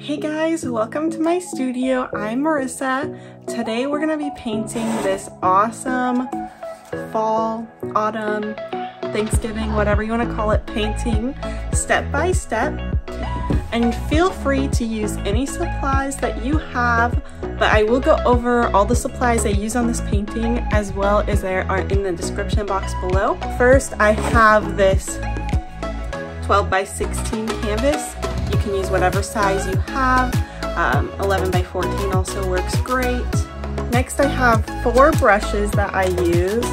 Hey guys, welcome to my studio. I'm Marissa. Today we're gonna be painting this awesome fall, autumn, Thanksgiving, whatever you want to call it, painting step by step. And feel free to use any supplies that you have, but I will go over all the supplies I use on this painting as well as they are in the description box below. First, I have this 12 by 16 canvas. You can use whatever size you have. 11 by 14 also works great. Next, I have 4 brushes that I use.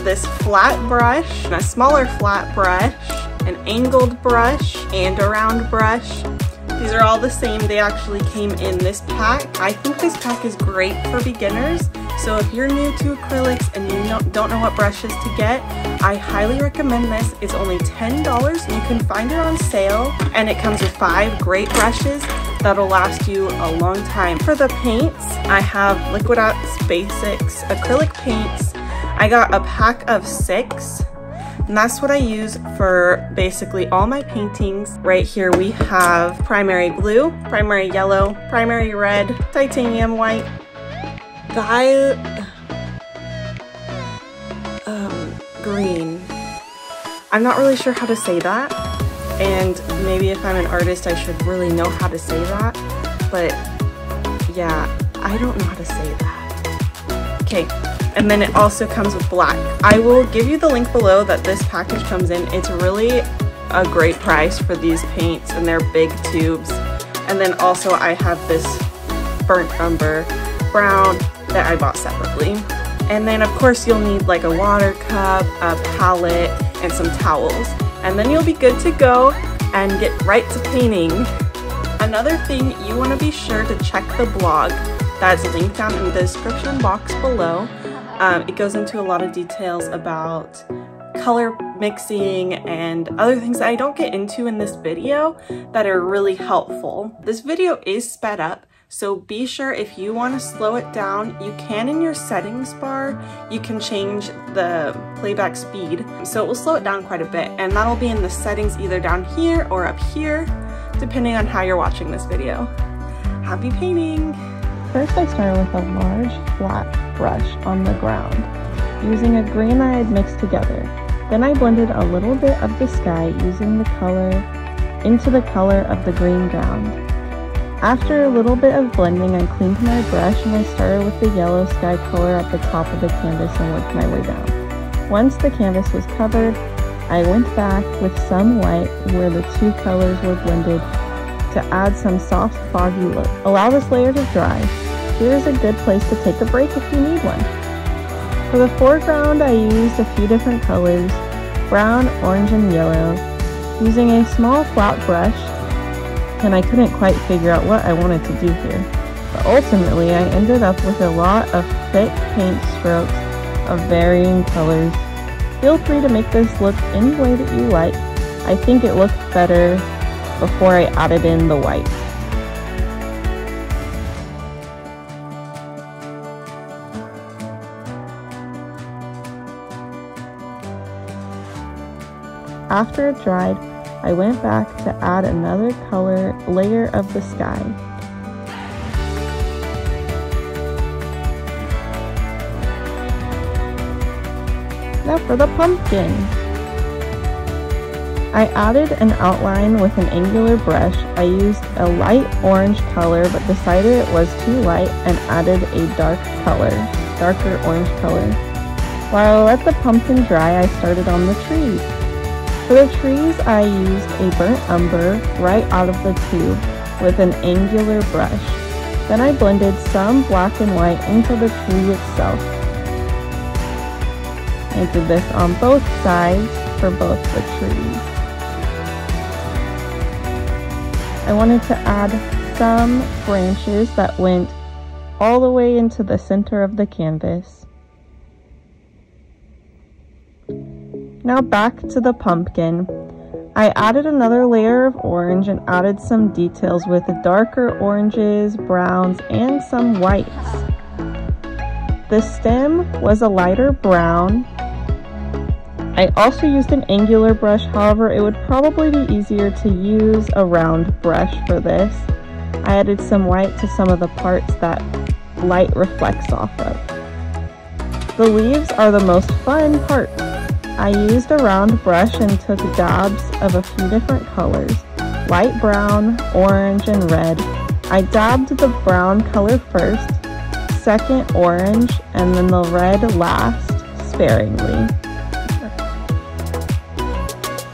This flat brush, a smaller flat brush, an angled brush, and a round brush. These are all the same. They actually came in this pack. I think this pack is great for beginners. So if you're new to acrylics and you don't know what brushes to get, I highly recommend this. It's only $10. You can find it on sale, and it comes with 5 great brushes that'll last you a long time. For the paints, I have Liquid Arts Basics acrylic paints. I got a pack of 6. And that's what I use for basically all my paintings. Right here we have primary blue, primary yellow, primary red, titanium white, green. I'm not really sure how to say that, and maybe if I'm an artist I should really know how to say that, but yeah, I don't know how to say that. Okay. And then it also comes with black. I will give you the link below that this package comes in. It's really a great price for these paints, and they're big tubes. And then also I have this burnt umber brown that I bought separately. And then of course you'll need like a water cup, a palette, and some towels. And then you'll be good to go and get right to painting. Another thing, you want to be sure to check the blog that's linked down in the description box below. It goes into a lot of details about color mixing and other things that I don't get into in this video that are really helpful. This video is sped up, so be sure if you want to slow it down, you can in your settings bar. You can change the playback speed, so it will slow it down quite a bit, and that'll be in the settings either down here or up here, depending on how you're watching this video. Happy painting! First, I started with a large flat brush on the ground, using a green I had mixed together. Then I blended a little bit of the sky using the color into the color of the green ground. After a little bit of blending, I cleaned my brush and I started with the yellow sky color at the top of the canvas and worked my way down. Once the canvas was covered, I went back with some white where the 2 colors were blended to add some soft, foggy look. Allow this layer to dry. Here is a good place to take a break if you need one. For the foreground, I used a few different colors, brown, orange, and yellow, using a small flat brush, and I couldn't quite figure out what I wanted to do here. But ultimately, I ended up with a lot of thick paint strokes of varying colors. Feel free to make this look any way that you like. I think it looked better before I added in the white. After it dried, I went back to add another color layer of the sky. Now for the pumpkin. I added an outline with an angular brush. I used a light orange color but decided it was too light and added a darker orange color. While I let the pumpkin dry, I started on the trees. For the trees, I used a burnt umber right out of the tube with an angular brush. Then I blended some black and white into the tree itself. I did this on both sides for both the trees. I wanted to add some branches that went all the way into the center of the canvas. Now back to the pumpkin. I added another layer of orange and added some details with darker oranges, browns, and some whites. The stem was a lighter brown. I also used an angular brush, however, it would probably be easier to use a round brush for this. I added some white to some of the parts that light reflects off of. The leaves are the most fun part. I used a round brush and took dabs of a few different colors, light brown, orange, and red. I dabbed the brown color first, second orange, and then the red last, sparingly.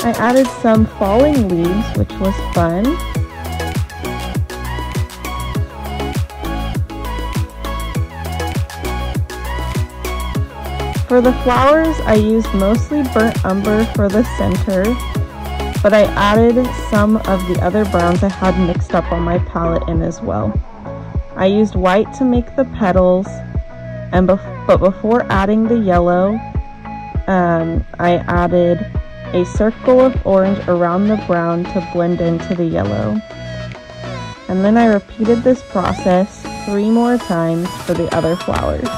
I added some falling leaves, which was fun. For the flowers, I used mostly burnt umber for the center, but I added some of the other browns I had mixed up on my palette in as well. I used white to make the petals, but before adding the yellow, I added a circle of orange around the brown to blend into the yellow. And then I repeated this process 3 more times for the other flowers.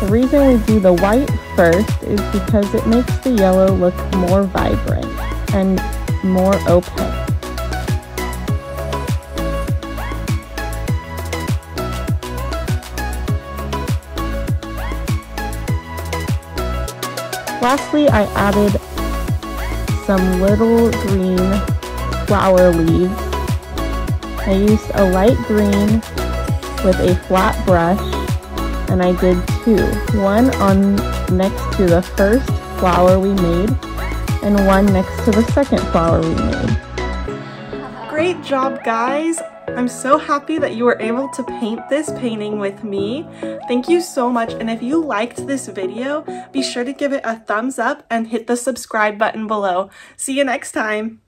The reason we do the white first is because it makes the yellow look more vibrant and more opaque. Lastly, I added some little green flower leaves. I used a light green with a flat brush, and I did 2. One on next to the first flower we made, and one next to the second flower we made. Great job, guys! I'm so happy that you were able to paint this painting with me. Thank you so much, and if you liked this video, be sure to give it a thumbs up and hit the subscribe button below. See you next time!